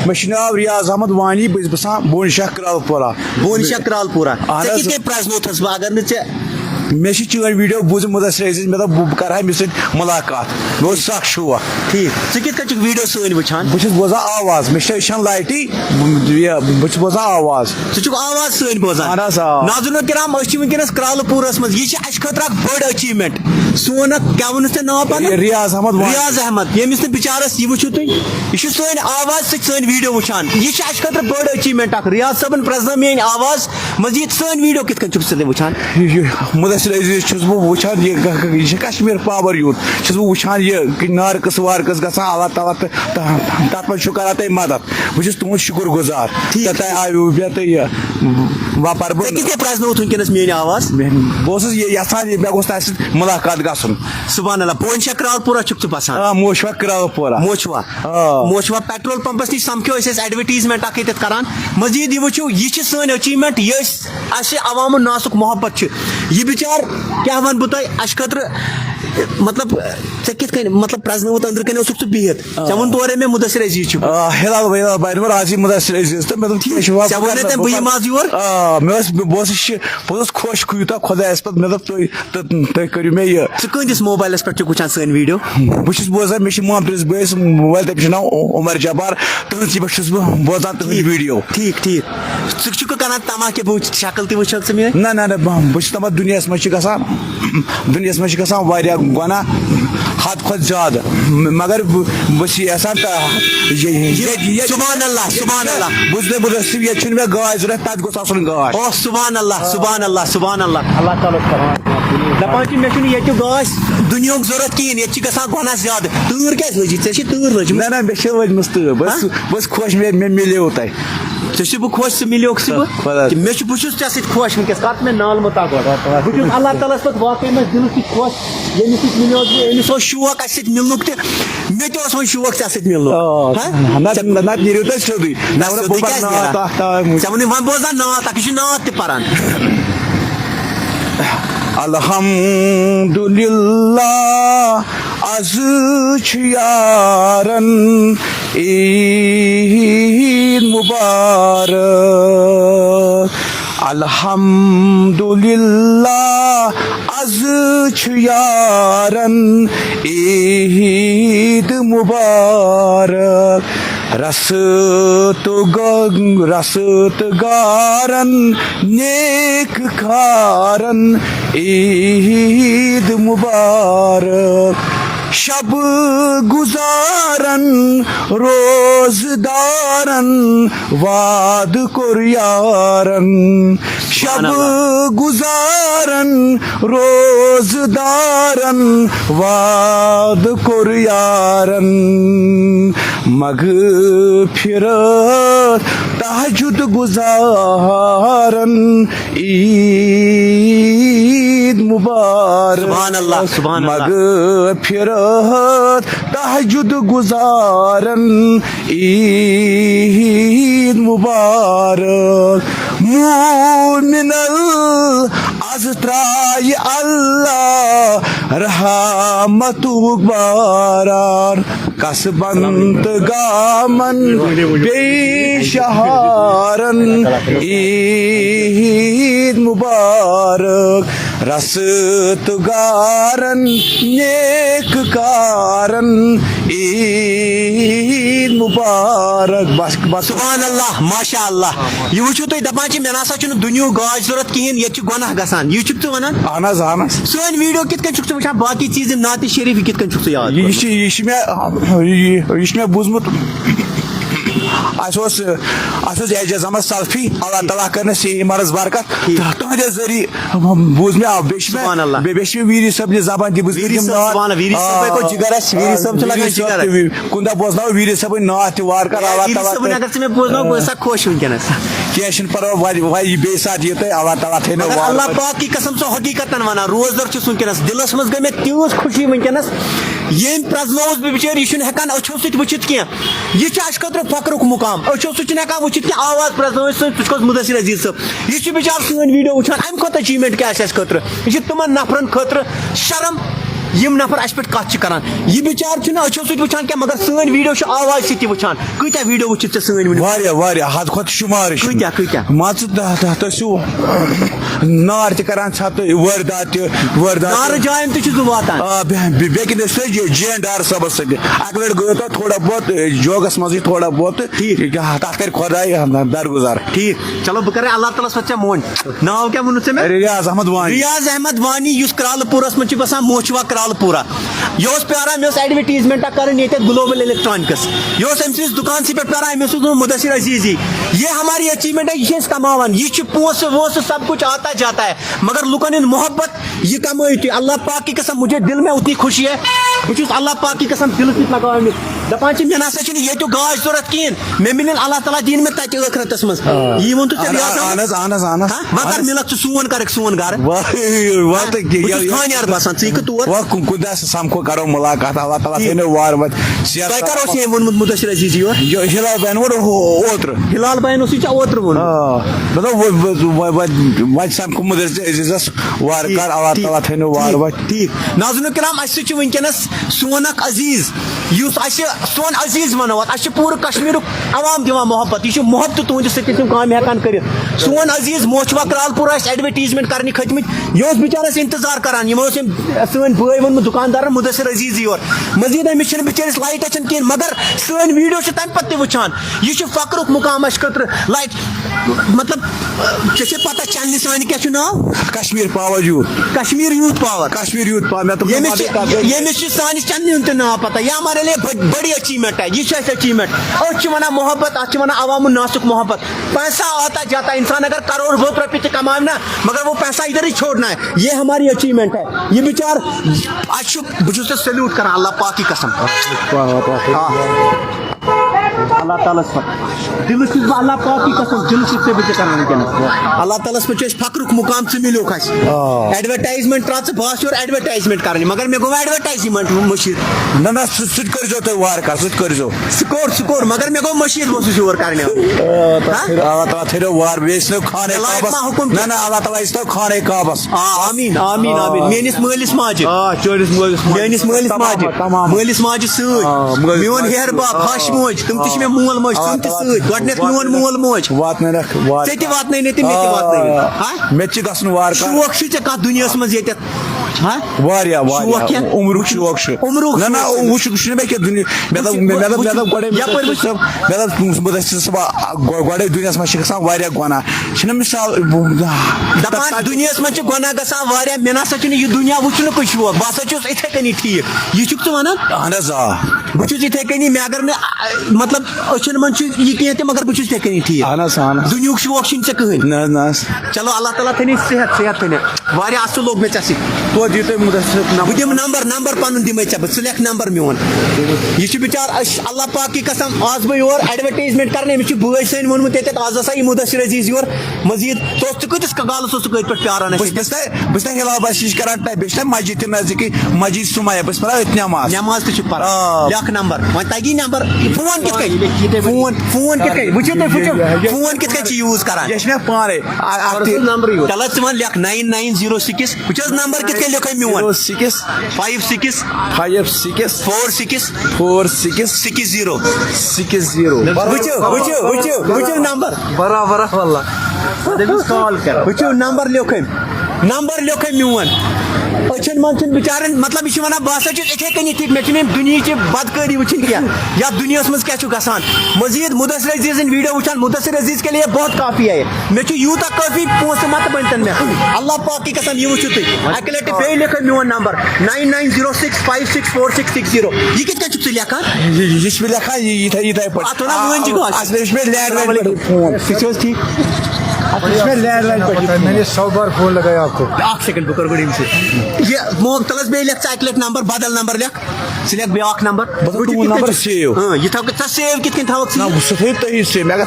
مےٚ ناو ریاض احمد وانی بہٕ چھُس بسان بون شاہ کرال پورہ کرال ژےٚ کِتھ کٔنۍ پرٛزنوتھس بہٕ اگر نہٕ ژےٚ مےٚ چھِ چٲنۍ ویٖڈیو بوٗزمُت مُدثر عزیز مےٚ دوٚپ بہٕ کرٕ ہا أمِس سۭتۍ مُلاقات مےٚ اوس سخ شوق ٹھیٖک ژٕ کِتھ کٔنۍ چھُکھ ویٖڈیو سٲنۍ وٕچھان بہٕ چھُس بوزان آواز مےٚ چھِ وٕچھان لایٹی بہٕ چھُس بوزان آواز ژٕ چھُکھ آواز سٲنۍ بوزان اہن حظ آ ناظریٖن کرام أسۍ چھِ وٕنکیٚنس کرالہٕ پوٗرس منٛز یہِ چھِ اَسہِ خٲطرٕ اکھ بٔڑ أچیٖومینٹ سون اکھ کیاہ ووٚنُس ژےٚ ناو پَنُن ریاض احمد ریاض احمد ییٚمِس نہٕ بِچارس یہِ وٕچھِو تُہۍ یہِ چھُ سٲنۍ آواز سۭتۍ سٲنۍ ویٖڈیو وٕچھان یہِ چھِ اَسہِ خٲطرٕ بٔڑ أچیٖومینٹ اکھ ریاض صٲبن پرٛزنٲو میٲنۍ آواز مزیٖد سٲنۍ ویٖڈیو کِتھ کٔنۍ چھُکھ ژٕ تہِ وٕچھان مُدثر عزیز چھُس بہٕ وٕچھان یہِ چھِ کشمیٖر پاور یوٗت چھُس بہٕ وٕچھان یہِ نارکس وارکس گژھان اللہ تعالیٰ تہٕ تتھ منٛز چھُ کران تۄہہِ مدد بہٕ چھُس تُہُنٛد شُکُر گُزار تۄہہِ آیوٕ مےٚ تہٕ یہِ وۄپر بہٕ ژےٚ کِتھ کٔنۍ پرٛزنووُتھ وٕنکیٚنس میٲنۍ آواز بہٕ اوسُس یژھان مےٚ گوٚژھ تۄہہِ سۭتۍ مُلاقات گژھُن سبحان اللہ بون شاہ کرال پورہ چھُکھ ژٕ بسان موشوا کرال پورہ موشوا پیٹرول پمپس نِش سمکھیو أسۍ ٲسۍ ایڈوَٹیٖزمینٹ اکھ ییٚتٮ۪تھ کران مزیٖد یہِ وٕچھِو یہِ چھِ سٲنۍ أچیٖومینٹ یہِ أسۍ اَسہِ عوامُن ناسُک محبت چھُ یہِ بِچار کیاہ وَنہٕ بہٕ تۄہہِ اَسہِ خٲطرٕ مطلب ژےٚ کِتھ کٔنۍ مطلب پرٛزنووُتھ أنٛدرٕ کَنۍ اوسُکھ ژٕ بِہِتھ ژےٚ ووٚن تورے مےٚ مُدثر عزیز چھُ ہِلال بہٕ راضی مُدثر عزیز تہٕ مےٚ دوٚپ ژےٚ ووٚنُے تٔمۍ بہٕ یِمہٕ آز یور بہٕ اوسُس خۄش یوٗتاہ خۄدایَس پَتہٕ مےٚ دوٚپ تُہۍ کٔرِو مےٚ یہِ ژٕ کٕہٕنٛدِس موبایلَس پٮ۪ٹھ چھُکھ وٕچھان سٲنۍ ویٖڈیو بہٕ چھُس بوزان مےٚ چھِ محمدس بٲیِس موبایل تٔمِس چھُ ناو عمر جبار تُہٕنٛدسٕے پٮ۪ٹھ چھُس بہٕ بوزان تُہٕنٛدۍ ویٖڈیو ٹھیٖک ژٕ چھُکھ کران تما کہِ بہٕ شکل تہِ وٕچھکھ ژٕ میٲنۍ نہ بہٕ چھُس دَپان دُنیاہَس منٛز چھِ گژھان واریاہ گۄناہ حد کھۄتہٕ زیادٕ مگر بہٕ چھُس یژھان سبحان اللہ سبحان اللہ بوٗز مےٚ مُدثر ییٚتہِ چھُنہٕ مےٚ گاش ضوٚرتھ تَتہِ گوٚژھ آسُن گاش او سبحان اللہ سبحان اللہ سبحان اللہ اللہ تعالیٰ دَپان چھِ مےٚ چھُنہٕ ییٚتیُک گاش دُنیہُک ضوٚرتھ کِہیٖنۍ ییٚتہِ چھِ گژھان گۄناہ زیادٕ تۭر کیازِ لٔجی ژےٚ چھِ تۭر لٔجمٕژ نہ مےٚ چھِ لٔجمٕژ تۭر بہٕ چھُس خۄش مےٚ مِلیو تۄہہِ ژےٚ چھُ بہٕ خۄش ژٕ مِلیوکھ ژٕ بہٕ مےٚ چھُ بہٕ چھُس ژےٚ سۭتۍ خۄش وٕنکیٚس کَتھ مےٚ نالمہٕ تَگۄڈ بہٕ چھُس اللہ تعالیٰ ہَس پَتہٕ واقعی منٛز دِلہٕ سۭتۍ خۄش ییٚمِس سۭتۍ مِلیوس بہٕ أمِس اوس شوق اَسہِ سۭتۍ مِلنُک تہِ مےٚ تہِ اوس وۄنۍ شوق ژےٚ سۭتۍ مِلنُک نتہٕ نیٖرِو تُہۍ سیوٚدُے ژےٚ ووٚنُے وۄنۍ بوزان نعت اکھ یہِ چھُ نعت تہِ پَران الحمدُاللہ آز چھُ یارن عیٖد مُبارک الحمدُاللہ آز چھُ یارن عیٖد مُبارک رسہٕ تہٕ گارن نیک کارن عیٖد مُبارک شب گزارن روزٕ دارن وعدٕ کوٚر یارن شب گزارن روزٕ دارن وعدٕ کوٚر یارن مغفرت تہجد گزارن عیٖد مُبارک مغفرت تہجد گزارن عیٖد مُبارک مومِنل آز ترٛایہِ اللہ رحمتُک باران قصبن تہٕ گامن بیٚیہِ شہارن عیٖد مُبارک رسہٕ تہٕ گارن نیک کارن عیٖد مُبارک سبحان اللہ ماشاء اللہ یہِ وٕچھِو تُہۍ دپان چھِ مےٚ نسا چھُنہٕ دُنیہُک گاش ضوٚرتھ کِہیٖنۍ ییٚتہِ چھُ گۄناہ گژھان یہِ چھُکھ ژٕ وَنان اہن حظ اہن حظ سٲنۍ ویٖڈیو کِتھ کٔنۍ چھُکھ ژٕ وٕچھان باقٕے چیٖز یِم نعتِ شریٖف یہِ کِتھ کٔنۍ چھُکھ ژٕ یاد یہِ چھُ مےٚ بوٗزمُت اَسہِ اوس اعجاز احمد سلفی اللہ تعالیٰ کٔرنَس صحیح مرض برکت تُہنٛدِ ذٔریعہٕ بوٗز مےٚ بیٚیہِ چھِ مےٚ ویٖری صٲبنہِ زبان تہِ بوٗز کُنہِ دۄہ بوزناو ویٖری صٲبٕنۍ نعت تہِ وارٕ کارٕ اللہ تعالیٰ اگر ژٕ مےٚ بوزناو بہٕ ٲسا خۄش وٕنکیٚنس کینٛہہ چھُنہٕ پرواے وۄنۍ بیٚیہِ ساتہٕ یِیِو تُہۍ اللہ تعالیٰ تھٲینو اللہ پاک کی قسم ژٕ حقیٖقتن وَنان روزدر چھُس وٕنکیٚنس دِلس منٛز گٔے مےٚ تیٖژ خوشی وٕنکیٚنس ییٚمۍ پرٛزنووُس بہٕ بِچٲرۍ یہِ چھُنہٕ ہٮ۪کان أچھو سۭتۍ وٕچھِتھ کینٛہہ یہِ چھُ اَسہِ خٲطرٕ فخرُک مُقام أچھو سۭتۍ چھُنہٕ ہٮ۪کان وٕچھِتھ کینٛہہ آواز پرٛزنٲو أسۍ ژٕ چھُکھ مُدثر عزیز صٲب یہِ چھُ بِچارٕ سٲنۍ ویٖڈیو وٕچھان اَمہِ کھۄتہٕ أچیٖومینٹ کیٛاہ آسہِ اَسہِ خٲطرٕ یہِ چھِ تِمن نفرن خٲطرٕ شرم یم نفر اس پہ کت کران یہ بچار اچھو سۭتۍ وٕچھان کینٛہہ مگر سٲنۍ ویڈیو چھِ آواز سۭتۍ وٕچھان کۭتیاہ ویڈیو وٕچھِتھ ژےٚ سٲنۍ وٕنہِ واریاہ حد کھۄتہٕ شُمار کۭتیاہ مان ژٕ تُہۍ چھِو نار تہِ کران ژھۄپہٕ وٲردات تہِ نارٕ جاین تہِ چھُس بہٕ واتان بیٚیہِ کِنۍ ٲسۍ تُہۍ جی این ڈار صٲبس سۭتۍ اکہِ لٹہِ گوٚو تۄہہِ تھوڑا بہت جوگس منٛزٕے تھوڑا بہت تتھ کرِ خۄداے درگُزار ٹھیٖک چلو بہٕ کرے اللہ تعالیٰ پتہٕ ژےٚ مون ناو کیٛاہ ووٚنُتھ ژےٚ مےٚ ریاض احمد وانی ریاض احمد وانی یُس کرالہٕ پوٗرس منٛز چھُ بسان موچوا کرالہٕ پوٗرا یہ اوس پیاران مےٚ ٲس ایڈورٹیٖزمینٹا کرٕنۍ ییٚتٮ۪تھ گلوبل الیکٹرانکس یہ اوس أمۍ سٕنٛدِس دُکانسٕے پٮ۪ٹھ پیاران أمۍ اوس ووٚنمُت مُدثر عزیزی یہ ہماری اچیومنٹ ہے یہ چھِ أسۍ کماوان یہ چھُ پونٛسہٕ وونٛسہٕ سب کچھ آتا جاتا ہے مگر لُکن ہُنٛد محبت یہ کمٲیِو تُہۍ اللہ پاک کی قسم مجھے دل میں اتنی خوشی ہے بہٕ چھُس اللہ پاک کی قسم دلس سۭتۍ لگاوان دپان چھِ مےٚ نسا چھُنہٕ ییٚتیُک گاش ضوٚرتھ کِہیٖنۍ مےٚ مِلن اللہ تعالیٰ دِیِن مےٚ تتہِ ٲخرتس منٛز یی ووٚن تہٕ ژےٚ وۄنۍ کر مِلکھ ژٕ سون کرکھ سون گرٕ خانیار باسان ژٕ یِکھ تور کُنہِ سمکھو کرو مُلاقات اللہ تعالیٰ تھٲینو وارٕ وتہِ تۄہہِ کر اوس ییٚمۍ ووٚنمُت مُدثر عزیزی یور ہلال بین ووٚن اوترٕ ہلال بین اوسُے ژےٚ اوترٕ ووٚنمُت وتہِ سمکھو مُدثر عزیزس وارٕ کار اللہ تعالیٰ تھٲینو وارٕ وتہِ ٹھیٖک ناظریٖنو کرام اَسہِ سۭتۍ چھُ وٕنکیٚنس سون اکھ عزیٖز یُس اَسہِ سون عزیٖز وَنو اَتھ اَسہِ چھُ پوٗرٕ کشمیٖرُک عوام دِوان محبت یہِ چھُ محبتہٕ تُہنٛدِ سۭتۍ تِم کامہِ ہٮ۪کان کٔرِتھ سون عزیٖز موچوا کرال پوٗر ٲسۍ ایڈورٹیٖزمینٹ کرنہِ کھٔتمٕتۍ یہِ اوس بِچارس انتظار کران یِمو اوس أمۍ سٲنۍ بٲے ووٚنمُت دُکاندارن مُدثر عزیٖز یور مزیٖد أمِس چھِنہٕ بِچٲرِس لایٹ اَچھان کِہیٖنۍ مگر سٲنۍ ویٖڈیو چھِ تَمہِ پتہٕ تہِ وٕچھان یہِ چھُ فخرُک مُقام اَسہِ خٲطرٕ لایٹ مطلب ژےٚ چھے پتہ چنلہِ سانہِ کیٛاہ چھُ ناو کشمیٖر پاور یوٗتھ کشمیٖر یوٗتھ پاور کشمیٖر یوٗتھ پاور ییٚمِس چھِ سانہِ چنلہِ ہُنٛد تہِ ناو پتہ یہ ہمارے لیے بڑی اچیومنٹ ہے یہ چھِ اَسہِ اچیومنٹ أسۍ چھِ وَنان محبت اَتھ چھِ وَنان عوام الناسُک محبت پیسہ آتا جاتا ہے انسان اگر کروڑ بہت روپیے تہِ کماوِ نا مگر وہ پیسہ ادھر ہی چھوڑنا ہے یہ ہماری اچیومنٹ ہے یہ بچار اَسہِ چھُ بہٕ چھُس ژےٚ سلیوٗٹ کران اللہ پاک کی قسم اللہ تعالیٰ دلس چھُس بہٕ اللہ پاک کی قسم دلس چھُس ژےٚ بہٕ کران وٕنکیٚنس اللہ تعالیٰ پٮ۪ٹھ چھُ اَسہِ فخرُک مُقام ژٕ مِلیوکھ اَسہِ ایڈورٹایزمنٹ ترٛاو ژٕ بہٕ آس یورٕ ایڈورٹایزمنٹ کرٕنۍ مگر مےٚ گوٚو ایڈورٹایزمنٹ مٔشیٖد نہ نہ سُہ تہِ کٔرزیو تُہۍ وارٕ کار سُہ تہِ کٔرزیو سُہ کوٚر مگر مےٚ گوٚو مٔشیٖد بہٕ اوسُس یور کرنہِ اللہ تعالیٰ تھٲینو وارٕ بیٚیہِ ٲسۍ نہٕ خانے کعبس نہ نہ اللہ تعالیٰ ٲسۍ تو خانے کعبس آمیٖن آمیٖن آمیٖن میٲنِس مٲلِس ماجہِ میٲنِس مٲلِس ماجہِ سۭتۍ میون ہیہر باب ہش موج تِم تہِ چھِ مےٚ مول موج تِم تہِ سۭتۍ گۄڈٕنیتھ میون مول موج واتنٲیکھ ژےٚ تہِ واتنٲیِتھ تہٕ مےٚ تہِ واتنٲیِتھ مےٚ تہِ چھِ گژھُن وارٕ کار شوق چھُ ژےٚ کتھ دُنیاہس منٛز ییٚتٮ۪تھ واریاہ واریاہ عمرُک شوق چھُ نہ نہ وٕچھُن چھُنہٕ مےٚ کینٛہہ مےٚ دوٚپ مُدثر صٲبا گۄڈے دُنیاہس منٛز چھِ گژھان واریاہ گۄناہ چھِنہ مِثال دپان دُنیاہس منٛز چھِ گۄناہ گژھان واریاہ مےٚ نسا چھُنہٕ یہِ دُنیا وٕچھنُکُے شوق بہٕ ہسا چھُس یِتھے کٔنی ٹھیٖک یہِ چھُکھ ژٕ ونان اہن حظ آ بہٕ چھُس یِتھے کٔنی مےٚ اگر نہٕ مطلب أچھن منٛز چھُ یہِ کینٛہہ تہِ مگر بہٕ چھُس یِتھے کٔنی ٹھیٖک اہن حظ اہن حظ دُنیہُک شوق چھُنہٕ ژےٚ کٕہٕنۍ نہ حظ نہ حظ چلو اللہ تعالیٰ تھٲینی صحت تھٲینہِ واریاہ اصٕل لوگ مےٚ ژےٚ سۭتۍ توتہِ دِیِو تُہۍ مُدثر بہٕ دِمہٕ نمبر پنُن دِمے ژےٚ بہٕ ژٕ لیکھ نمبر میون یہِ چھُ بِچار أسۍ اللہ پاک کی قسم آز بہٕ یور ایڈورٹیٖزمینٹ کرنہِ أمِس چھُ بٲے سٲنۍ ووٚنمُت ییٚتٮ۪تھ آز ہسا یہِ مُدثر عزیٖز یور مزیٖد ژٕ کۭتِس کالس اوسُکھ أتھۍ پٮ۪ٹھ پیاران بہٕ چھُس نہ ہلال بس نِش کران بیٚیہِ چھُ نہ مسجد تہِ نزدیٖکٕے مسجد سُمایا بہٕ چھُس پران أتھۍ نٮ۪ماز تہِ چھُ پران لیکھ نمبر وۄنۍ تگی نمبر فون کِتھ کٔنۍ فون کِتھ کٔنۍ وٕچھِو تُہۍ وٕچھِو فون کِتھ کٔنۍ چھِ یوٗز کران یہِ چھِ مےٚ پانے چلو ژٕ وَن لیکھ 9906 وٕچھ حظ نمبر کِتھ کٔنۍ لیکھے میون 6 56 56 46 46 60 60 وٕچھِو نمبر برابر واللہ کال کر وٕچھِو نمبر لیوکھے میون أچھن منٛز چھُنہٕ بِچارن مطلب یہِ چھُ وَنان بہٕ ہسا چھُس یِتھے کٔنی ٹھیٖک مےٚ چھُنہٕ ییٚمہِ دُنہِچہِ بدکٲری وٕچھِنۍ کینٛہہ یتھ دُنیاہس منٛز کیٛاہ چھُ گژھان مزیٖد مُدثر عزیٖزٕنۍ ویٖڈیو وٕچھان مُدثر عزیٖز کے لیے بہت کافی ہے مےٚ چھُ یوٗتاہ کٲفی پونٛسہٕ متہٕ بٔنۍتن مےٚ اللہ پاک کی قسم یہِ وٕچھِو تُہۍ اکہِ لٹہِ بیٚیہِ لیکھو میون نمبر 9906564660 یہِ کِتھ کٔنۍ چھُکھ ژٕ لیکھان یہِ چھُ مےٚ لیکھان یِتھے پٲٹھۍ اتھ وَنان وٲنجہِ گاش یہِ چھُ مےٚ لینڈ لایِن فون تُہۍ چھِو حظ ٹھیٖک لینڈ لایِن میں نے 100 بار فون لگایا آپ کو اکھ سیکنڈ بہٕ کرٕ گۄڈٕ أمۍ سۭتۍ یہِ تلس بیٚیہِ لیکھ ژٕ اکہِ لٹہِ نمبر بدل نمبر لیکھ ژٕ لیکھ بیٛاکھ نمبر نمبر سیو یہِ تھاو ژٕ سیو کِتھ کٔنۍ تھاوکھ سُہ تھٲیِو تُہی سیو مےٚ گژھِ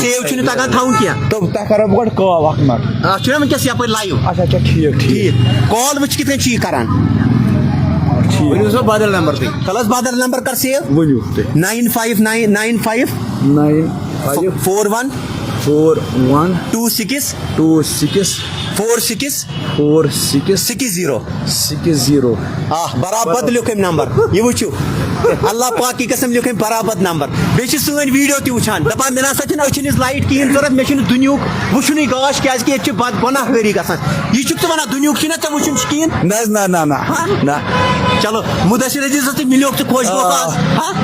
سیو چھُنہٕ تگان تھاوُن کینٛہہ تۄہہِ کرو بہٕ گۄڈٕ کال اکھ مَر اتھ چھُنہ وٕنکیٚس یپٲرۍ لایِو اچھا اچھا ٹھیٖک کال وٕچھ کِتھ کٔنۍ چھُ یہِ کران ؤنِو سا بدل نمبر تُہۍ تلس بدل نمبر کر سیو ؤنِو تُہۍ 9595 9 5 41 4 1 26 2 6 4660 برابر لکھم نمبر یہ وچھو اللہ پاک کی قسم لکھم برابر نمبر بیچ سن ویڈیو تہ وچھان دپان مے نسا چھن اچھنس لائٹ کہین ضرورت مے چھن دنیاک وچھنی گاش کیاز کہ یہ بد گناہ گری گژھان یہ چھک ژٕ ونان دنیاک چھنا ژےٚ وچھن کہین نہ چلو مدثر عزیز ژٕ ملیوک ژٕ خۄش گوکھ آز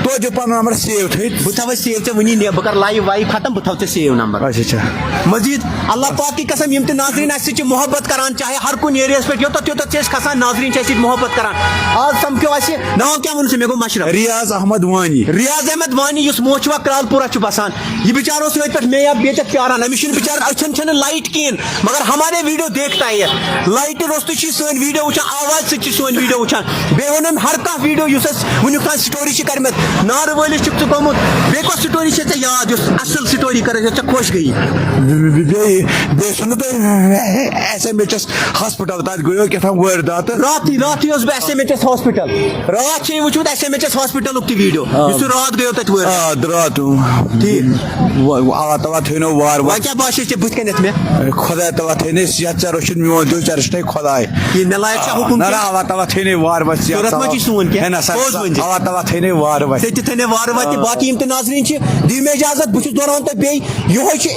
تو جو پن نمبر سیو تھٲیِتھ بہ تھاو سیو ژےٚ ونی بہ کر لایو وایو ختم بہ تھاو ژےٚ سیو نمبر اچھا مزید اللہ پاک کی قسم یم تہ ناظرین اس سۭتۍ چھِ محبت کران چاہے ہر کُنہِ ایریاہس پٮ۪ٹھ یوتتھ یوتتھ چھِ أسۍ کھسان ناظرین چھِ اَسہِ سۭتۍ محبت کران آز سمکھیو اَسہِ ناو کیٛاہ ووٚن ژےٚ مےٚ گوٚو مشرف ریاض احمد وانی ریاض احمد وانی یُس موچوا کرال پورہ چھُ بسان یہ بیچارہ اوس ییٚتہِ پٮ۪ٹھ مےٚ یا بیٚتٮ۪تھ پیاران أمِس چھُنہٕ بِچارٕ أچھن چھنہٕ لایٹ کِہیٖنۍ مگر ہمارے ویڈیو دیکھتا ہے لایٹہِ روٚستُے چھِ سٲنۍ ویڈیو وٕچھان آواز سۭتۍ چھِ سٲنۍ ویڈیو وٕچھان بیٚیہِ ووٚن أمۍ ہر کانٛہہ ویڈیو یُس اَسہِ وٕنیُک تام سٹوری چھِ کٔرمٕژ نارٕ وٲلِس چھُکھ ژٕ گوٚمُت بیٚیہِ کۄس سٹوری چھےٚ ژےٚ یاد یُس اصٕل سٹوری کٔرٕتھ یۄس ژےٚ خۄش گٔیی بیٚیہِ سُنٛد تۄہہِ S M H S hospital تتہِ گٔیو کیٛاہتام وٲرۍدات راتھٕے اوس بہٕ S M H S hospital راتھ چھِ وٕچھمُت ایس ایم ایچ ایس ہاسپِٹلُک تہِ ویڈیو یُس تُہۍ راتھ گٔیو تتہِ وٲرۍ رات ٹھیٖک اللہ تعالیٰ تھٲینو وارٕ وۄنۍ کیٛاہ باسے ژےٚ بٕتھِ کَنٮ۪تھ مےٚ خۄدا تعالیٰ تھٲینے صحت ژےٚ رٔچھِنۍ میون دِل ژےٚ رٔچھنَے خۄداے یہِ مےٚ لایق چھا حُکُم نہ اللہ تعالیٰ تھٲینے وارٕ وارٕ ضوٚرَتھ ما چھِ سون کینٛہہ پوٚز ؤنۍ زِ اللہ تعالیٰ تھٲینے وارٕ وارٕ ژےٚ تہِ تھٲینے وارٕ وارٕ تہِ باقٕے یِم تہِ ناظریٖن چھِ دِیِو مےٚ اِجازت بہٕ چھُس دوران تۄہہِ بیٚیہِ یِہوے چھُ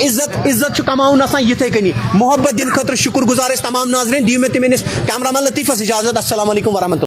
عزت چھُ کماوُن آسان یِتھَے کٔنی محبت دِنہٕ خٲطرٕ شُکُر گُزار أسۍ تمام ناظریٖن دِیِو مےٚ تہِ میٲنِس کیمرا مین لطیفس اجازت السلام علیکم ورحمتہ اللہ